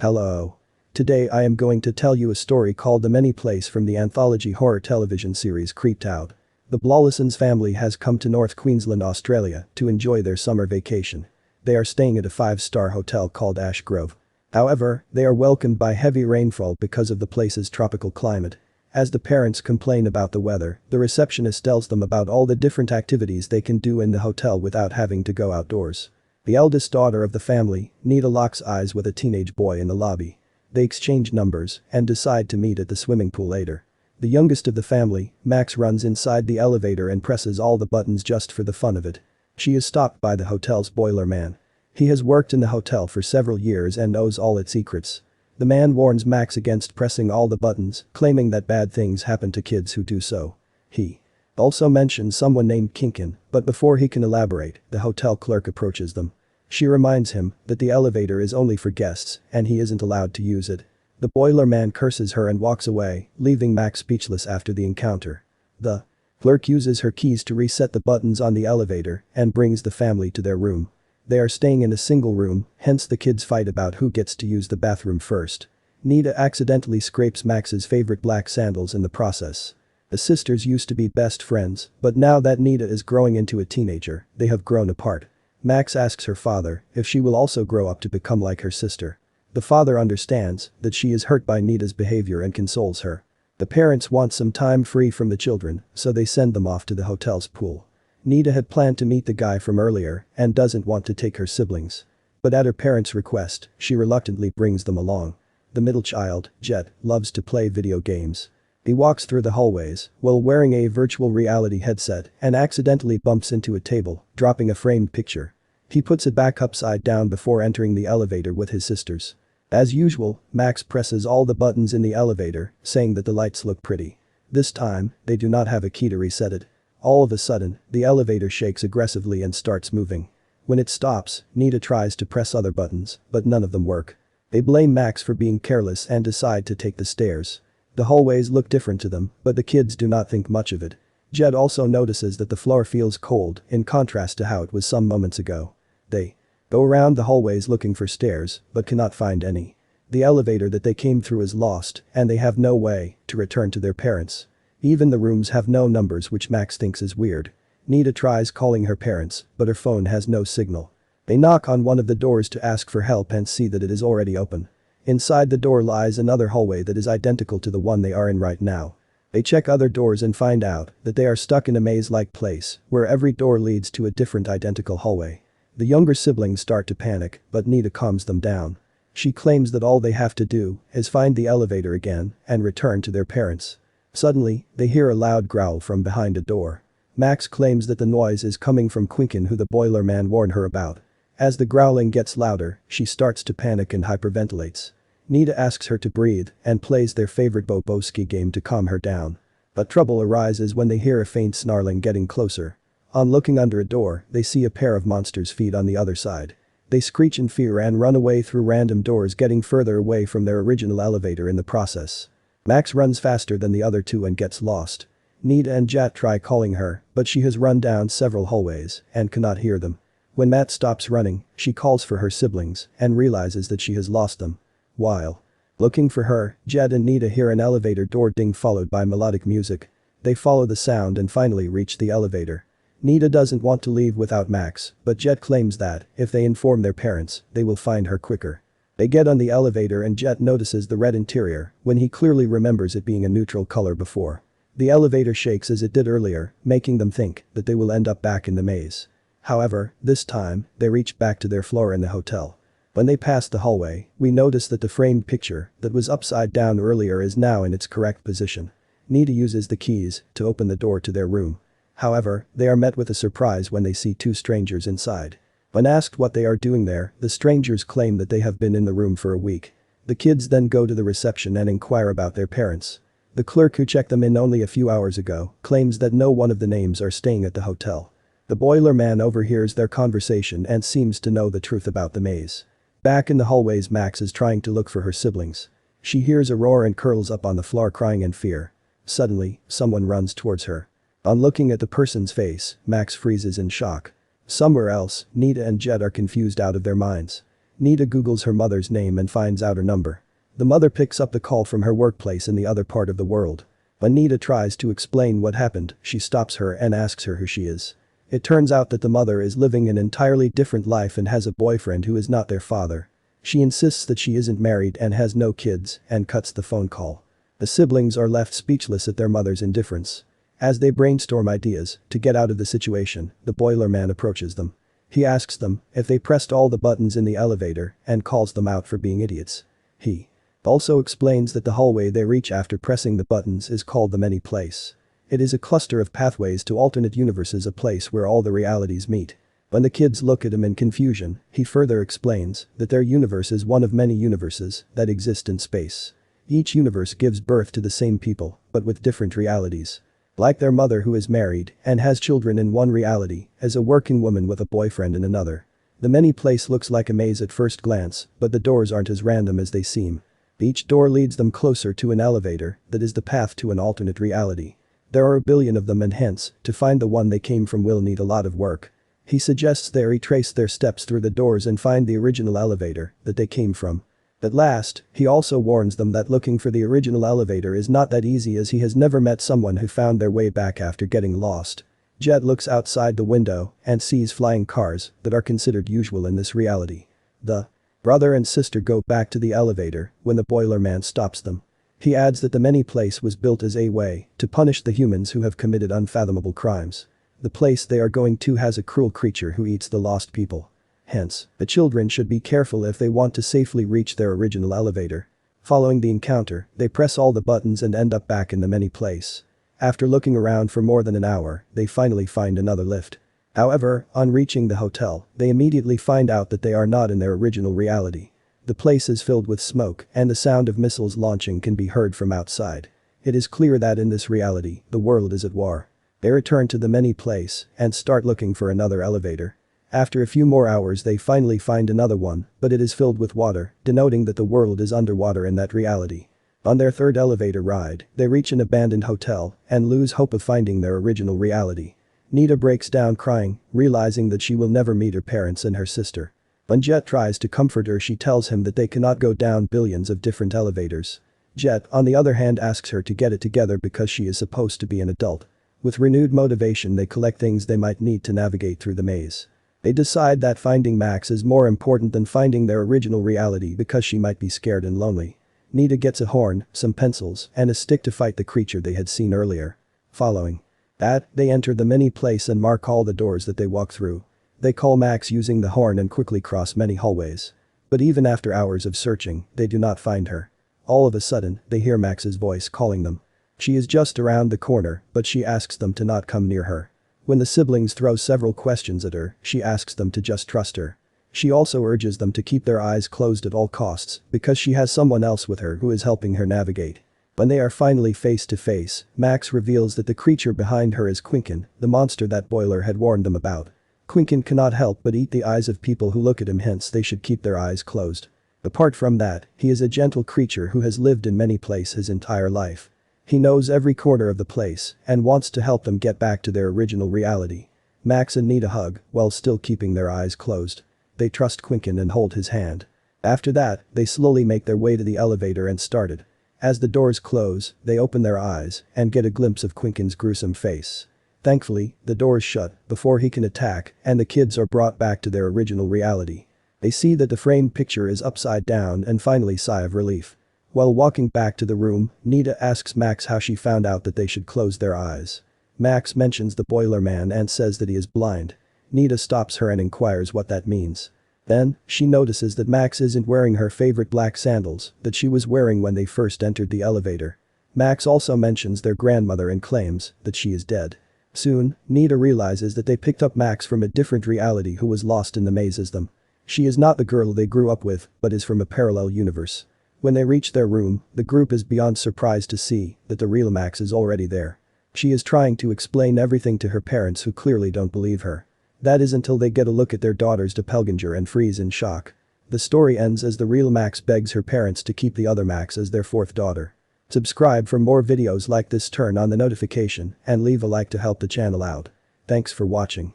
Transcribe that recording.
Hello. Today I am going to tell you a story called The Many Place from the anthology horror television series Creeped Out. The Blawlisons family has come to North Queensland, Australia to enjoy their summer vacation. They are staying at a 5-star hotel called Ash Grove. However, they are welcomed by heavy rainfall because of the place's tropical climate. As the parents complain about the weather, the receptionist tells them about all the different activities they can do in the hotel without having to go outdoors. The eldest daughter of the family, Nita, locks eyes with a teenage boy in the lobby. They exchange numbers and decide to meet at the swimming pool later. The youngest of the family, Max, runs inside the elevator and presses all the buttons just for the fun of it. She is stopped by the hotel's boiler man. He has worked in the hotel for several years and knows all its secrets. The man warns Max against pressing all the buttons, claiming that bad things happen to kids who do so. He also mentions someone named Kinkin, but before he can elaborate, the hotel clerk approaches them. She reminds him that the elevator is only for guests and he isn't allowed to use it. The boiler man curses her and walks away, leaving Max speechless after the encounter. The clerk uses her keys to reset the buttons on the elevator and brings the family to their room. They are staying in a single room, hence the kids fight about who gets to use the bathroom first. Nita accidentally scrapes Max's favorite black sandals in the process. The sisters used to be best friends, but now that Nita is growing into a teenager, they have grown apart. Max asks her father if she will also grow up to become like her sister. The father understands that she is hurt by Nita's behavior and consoles her. The parents want some time free from the children, so they send them off to the hotel's pool. Nita had planned to meet the guy from earlier and doesn't want to take her siblings. But at her parents' request, she reluctantly brings them along. The middle child, Jet, loves to play video games. He walks through the hallways while wearing a virtual reality headset and accidentally bumps into a table, dropping a framed picture. He puts it back upside down before entering the elevator with his sisters. As usual, Max presses all the buttons in the elevator, saying that the lights look pretty. This time, they do not have a key to reset it. All of a sudden, the elevator shakes aggressively and starts moving. When it stops, Nita tries to press other buttons, but none of them work. They blame Max for being careless and decide to take the stairs. The hallways look different to them, but the kids do not think much of it. Jed also notices that the floor feels cold, in contrast to how it was some moments ago. They go around the hallways looking for stairs, but cannot find any. The elevator that they came through is lost, and they have no way to return to their parents. Even the rooms have no numbers, which Max thinks is weird. Nita tries calling her parents, but her phone has no signal. They knock on one of the doors to ask for help and see that it is already open. Inside the door lies another hallway that is identical to the one they are in right now. They check other doors and find out that they are stuck in a maze-like place where every door leads to a different identical hallway. The younger siblings start to panic, but Nita calms them down. She claims that all they have to do is find the elevator again and return to their parents. Suddenly, they hear a loud growl from behind a door. Max claims that the noise is coming from Quinkin, who the boiler man warned her about. As the growling gets louder, she starts to panic and hyperventilates. Nita asks her to breathe and plays their favorite Boboski game to calm her down. But trouble arises when they hear a faint snarling getting closer. On looking under a door, they see a pair of monsters' feet on the other side. They screech in fear and run away through random doors, getting further away from their original elevator in the process. Max runs faster than the other two and gets lost. Nita and Jat try calling her, but she has run down several hallways and cannot hear them. When Matt stops running, she calls for her siblings and realizes that she has lost them. While looking for her, Jed and Nita hear an elevator door ding followed by melodic music. They follow the sound and finally reach the elevator. Nita doesn't want to leave without Max, but Jet claims that if they inform their parents, they will find her quicker. They get on the elevator and Jet notices the red interior when he clearly remembers it being a neutral color before. The elevator shakes as it did earlier, making them think that they will end up back in the maze. However, this time, they reach back to their floor in the hotel. When they pass the hallway, we notice that the framed picture that was upside down earlier is now in its correct position. Nita uses the keys to open the door to their room. However, they are met with a surprise when they see two strangers inside. When asked what they are doing there, the strangers claim that they have been in the room for a week. The kids then go to the reception and inquire about their parents. The clerk, who checked them in only a few hours ago, claims that no one of the names are staying at the hotel. The boiler man overhears their conversation and seems to know the truth about the maze. Back in the hallways, Max is trying to look for her siblings. She hears a roar and curls up on the floor crying in fear. Suddenly, someone runs towards her. On looking at the person's face, Max freezes in shock. Somewhere else, Nita and Jet are confused out of their minds. Nita Googles her mother's name and finds out her number. The mother picks up the call from her workplace in the other part of the world. When Nita tries to explain what happened, she stops her and asks her who she is. It turns out that the mother is living an entirely different life and has a boyfriend who is not their father. She insists that she isn't married and has no kids and cuts the phone call. The siblings are left speechless at their mother's indifference. As they brainstorm ideas to get out of the situation, the boiler man approaches them. He asks them if they pressed all the buttons in the elevator and calls them out for being idiots. He also explains that the hallway they reach after pressing the buttons is called the many place. It is a cluster of pathways to alternate universes, a place where all the realities meet. When the kids look at him in confusion, he further explains that their universe is one of many universes that exist in space. Each universe gives birth to the same people, but with different realities. Like their mother who is married and has children in one reality, as a working woman with a boyfriend in another. The many place looks like a maze at first glance, but the doors aren't as random as they seem. Each door leads them closer to an elevator that is the path to an alternate reality. There are a billion of them and hence, to find the one they came from will need a lot of work. He suggests they retrace their steps through the doors and find the original elevator that they came from. At last, he also warns them that looking for the original elevator is not that easy as he has never met someone who found their way back after getting lost. Jet looks outside the window and sees flying cars that are considered usual in this reality. The brother and sister go back to the elevator when the boiler man stops them. He adds that the many place was built as a way to punish the humans who have committed unfathomable crimes. The place they are going to has a cruel creature who eats the lost people. Hence, the children should be careful if they want to safely reach their original elevator. Following the encounter, they press all the buttons and end up back in the many place. After looking around for more than an hour, they finally find another lift. However, on reaching the hotel, they immediately find out that they are not in their original reality. The place is filled with smoke and the sound of missiles launching can be heard from outside. It is clear that in this reality, the world is at war. They return to the many place and start looking for another elevator. After a few more hours they finally find another one, but it is filled with water, denoting that the world is underwater in that reality. On their third elevator ride, they reach an abandoned hotel and lose hope of finding their original reality. Nita breaks down crying, realizing that she will never meet her parents and her sister. When Jet tries to comfort her, she tells him that they cannot go down billions of different elevators. Jet, on the other hand, asks her to get it together because she is supposed to be an adult. With renewed motivation they collect things they might need to navigate through the maze. They decide that finding Max is more important than finding their original reality because she might be scared and lonely. Nita gets a horn, some pencils, and a stick to fight the creature they had seen earlier. Following that, they enter the many place and mark all the doors that they walk through. They call Max using the horn and quickly cross many hallways. But even after hours of searching, they do not find her. All of a sudden, they hear Max's voice calling them. She is just around the corner, but she asks them to not come near her. When the siblings throw several questions at her, she asks them to just trust her. She also urges them to keep their eyes closed at all costs because she has someone else with her who is helping her navigate. When they are finally face to face, Max reveals that the creature behind her is Quinkin, the monster that Boiler had warned them about. Quinkin cannot help but eat the eyes of people who look at him, hence they should keep their eyes closed. Apart from that, he is a gentle creature who has lived in many places his entire life. He knows every corner of the place and wants to help them get back to their original reality. Max and Nita hug while still keeping their eyes closed. They trust Quinkin and hold his hand. After that, they slowly make their way to the elevator and start it. As the doors close, they open their eyes and get a glimpse of Quinkin's gruesome face. Thankfully, the doors shut before he can attack and the kids are brought back to their original reality. They see that the framed picture is upside down and finally sigh of relief. While walking back to the room, Nita asks Max how she found out that they should close their eyes. Max mentions the boiler man and says that he is blind. Nita stops her and inquires what that means. Then, she notices that Max isn't wearing her favorite black sandals that she was wearing when they first entered the elevator. Max also mentions their grandmother and claims that she is dead. Soon, Nita realizes that they picked up Max from a different reality who was lost in the maze as them. She is not the girl they grew up with, but is from a parallel universe. When they reach their room, the group is beyond surprised to see that the real Max is already there. She is trying to explain everything to her parents who clearly don't believe her. That is until they get a look at their daughter's doppelganger and freeze in shock. The story ends as the real Max begs her parents to keep the other Max as their fourth daughter. Subscribe for more videos like this, turn on the notification, and leave a like to help the channel out. Thanks for watching.